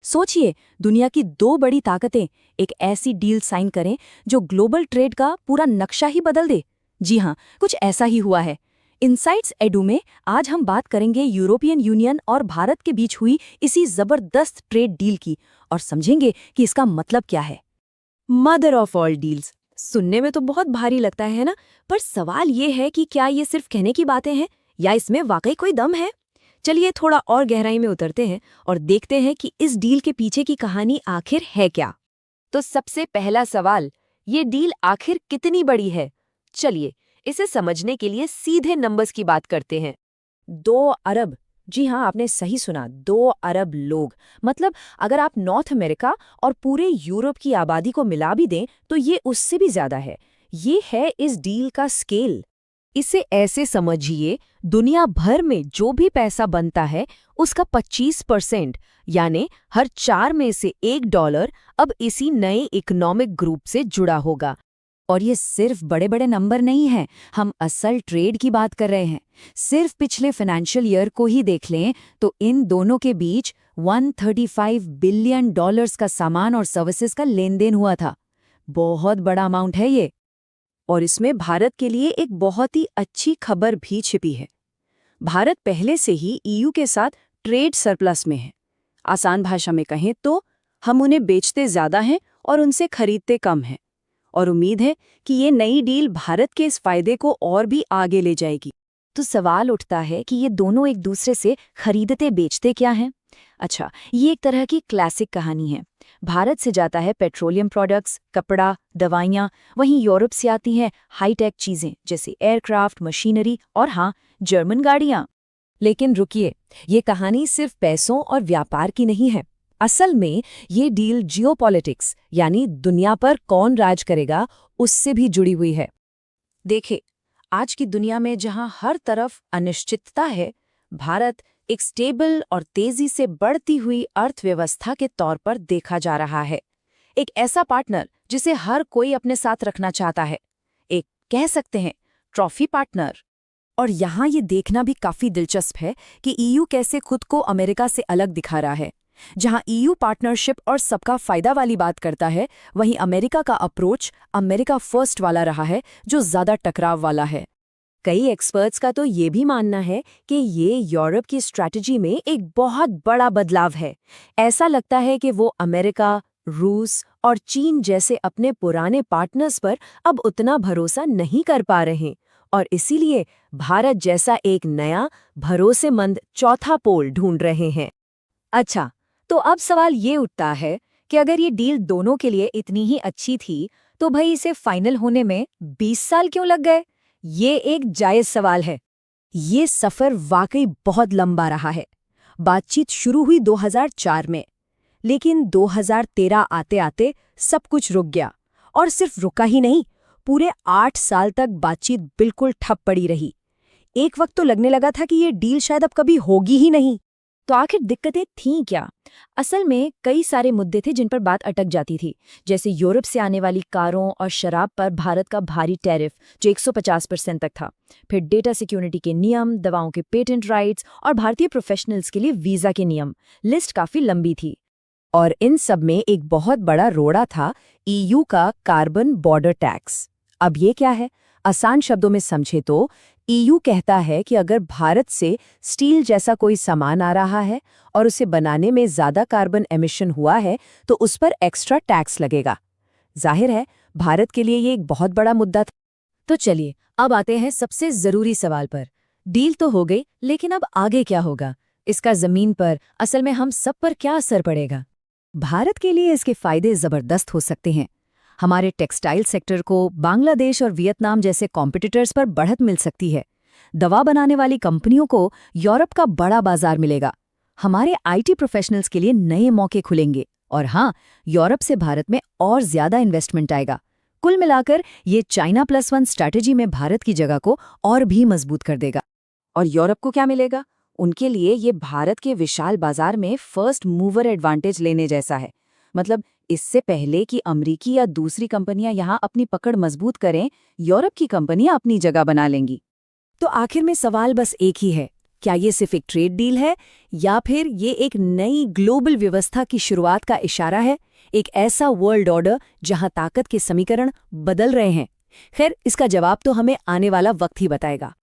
सोचिए, दुनिया की दो बड़ी ताकतें एक ऐसी डील साइन करें जो ग्लोबल ट्रेड का पूरा नक्शा ही बदल दे। जी हाँ, कुछ ऐसा ही हुआ है। इनसाइट्स एडू में आज हम बात करेंगे यूरोपियन यूनियन और भारत के बीच हुई इसी जबरदस्त ट्रेड डील की और समझेंगे कि इसका मतलब क्या है। मदर ऑफ ऑल डील्स सुनने में तो बहुत भारी लगता है ना, पर सवाल ये है कि क्या ये सिर्फ कहने की बातें हैं या इसमें वाकई कोई दम है। चलिए थोड़ा और गहराई में उतरते हैं और देखते हैं कि इस डील के पीछे की कहानी आखिर है क्या। तो सबसे पहला सवाल, ये डील आखिर कितनी बड़ी है? चलिए इसे समझने के लिए सीधे नंबर्स की बात करते हैं। 2 अरब। जी हाँ, आपने सही सुना, 2 अरब लोग। मतलब अगर आप नॉर्थ अमेरिका और पूरे यूरोप की आबादी को मिला भी दें तो ये उससे भी ज्यादा है। ये है इस डील का स्केल। इसे ऐसे समझिए, दुनिया भर में जो भी पैसा बनता है उसका 25% यानी हर 4 में से $1 अब इसी नए इकोनॉमिक ग्रुप से जुड़ा होगा। और ये सिर्फ बड़े बड़े नंबर नहीं हैं, हम असल ट्रेड की बात कर रहे हैं। सिर्फ पिछले फाइनेंशियल ईयर को ही देख लें तो इन दोनों के बीच $135 बिलियन का सामान और सर्विसेज का लेन देन हुआ था। बहुत बड़ा अमाउंट है ये। और इसमें भारत के लिए एक बहुत ही अच्छी खबर भी छिपी है। भारत पहले से ही ईयू के साथ ट्रेड सरप्लस में है। आसान भाषा में कहें तो हम उन्हें बेचते ज्यादा हैं और उनसे खरीदते कम हैं। और उम्मीद है कि ये नई डील भारत के इस फायदे को और भी आगे ले जाएगी। तो सवाल उठता है कि ये दोनों एक दूसरे से खरीदते बेचते क्या हैं? अच्छा, ये एक तरह की क्लासिक कहानी है। भारत से जाता है पेट्रोलियम प्रोडक्ट्स, कपड़ा, दवाइयाँ। वहीं यूरोप से आती हैं हाईटेक चीजें जैसे एयरक्राफ्ट, मशीनरी और हाँ, जर्मन गाड़ियाँ। लेकिन रुकिए, ये कहानी सिर्फ पैसों और व्यापार की नहीं है। असल में ये डील जियोपॉलिटिक्स यानी दुनिया पर कौन राज करेगा उससे भी जुड़ी हुई है। देखे, आज की दुनिया में जहां हर तरफ अनिश्चितता है, भारत एक स्टेबल और तेजी से बढ़ती हुई अर्थव्यवस्था के तौर पर देखा जा रहा है। एक ऐसा पार्टनर जिसे हर कोई अपने साथ रखना चाहता है। एक कह सकते हैं ट्रॉफी पार्टनर। और यहाँ ये देखना भी काफी दिलचस्प है कि ईयू कैसे खुद को अमेरिका से अलग दिखा रहा है। जहाँ ईयू पार्टनरशिप और सबका फायदा वाली बात करता है, वहीं अमेरिका का अप्रोच अमेरिका फर्स्ट वाला रहा है, जो ज्यादा टकराव वाला है। कई एक्सपर्ट्स का तो ये भी मानना है कि ये यूरोप की स्ट्रैटेजी में एक बहुत बड़ा बदलाव है। ऐसा लगता है कि वो अमेरिका, रूस और चीन जैसे अपने पुराने पार्टनर्स पर अब उतना भरोसा नहीं कर पा रहे और इसीलिए भारत जैसा एक नया भरोसेमंद चौथा पोल ढूंढ रहे हैं। अच्छा, तो अब सवाल ये उठता है कि अगर ये डील दोनों के लिए इतनी ही अच्छी थी, तो भाई इसे फाइनल होने में 20 साल क्यों लग गए? ये एक जायज सवाल है। ये सफर वाकई बहुत लंबा रहा है। बातचीत शुरू हुई 2004 में, लेकिन 2013 आते-आते सब कुछ रुक गया। और सिर्फ रुका ही नहीं, पूरे 8 साल तक बातचीत बिल्कुल ठप पड़ी रही। एक वक्त तो लगने लगा था कि ये डील शायद अब कभी होगी ही नहीं। तो आखिर दिक्कतें थीं क्या? असल में कई सारे मुद्दे थे जिन पर बात अटक जाती थी, जैसे यूरोप से आने वाली कारों और शराब पर भारत का भारी टैरिफ जो 150% तक था, फिर डेटा सिक्योरिटी के नियम, दवाओं के पेटेंट राइट्स और भारतीय प्रोफेशनल्स के लिए वीजा के नियम। लिस्ट काफी लंबी थी। और इन सब में एक बहुत बड़ा रोड़ा था ईयू का कार्बन बॉर्डर टैक्स। अब ये क्या है? आसान शब्दों में समझे तो ईयू कहता है कि अगर भारत से स्टील जैसा कोई सामान आ रहा है और उसे बनाने में ज्यादा कार्बन एमिशन हुआ है तो उस पर एक्स्ट्रा टैक्स लगेगा। जाहिर है, भारत के लिए ये एक बहुत बड़ा मुद्दा था। तो चलिए अब आते हैं सबसे जरूरी सवाल पर। डील तो हो गई, लेकिन अब आगे क्या होगा? इसका जमीन पर असल में हम सब पर क्या असर पड़ेगा? भारत के लिए इसके फायदे जबरदस्त हो सकते हैं। हमारे टेक्सटाइल सेक्टर को बांग्लादेश और वियतनाम जैसे कॉम्पिटिटर्स पर बढ़त मिल सकती है। दवा बनाने वाली कंपनियों को यूरोप का बड़ा बाजार मिलेगा। हमारे आईटी प्रोफेशनल्स के लिए नए मौके खुलेंगे। और हाँ, यूरोप से भारत में और ज्यादा इन्वेस्टमेंट आएगा। कुल मिलाकर ये चाइना +1 स्ट्रैटेजी में भारत की जगह को और भी मजबूत कर देगा। और यूरोप को क्या मिलेगा? उनके लिए ये भारत के विशाल बाजार में फर्स्ट मूवर एडवांटेज लेने जैसा है। मतलब इससे पहले कि अमेरिकी या दूसरी कंपनियां यहाँ अपनी पकड़ मजबूत करें, यूरोप की कंपनियां अपनी जगह बना लेंगी। तो आखिर में सवाल बस एक ही है, क्या ये सिर्फ एक ट्रेड डील है या फिर ये एक नई ग्लोबल व्यवस्था की शुरुआत का इशारा है, एक ऐसा वर्ल्ड ऑर्डर जहां ताकत के समीकरण बदल रहे हैं? खैर, इसका जवाब तो हमें आने वाला वक्त ही बताएगा।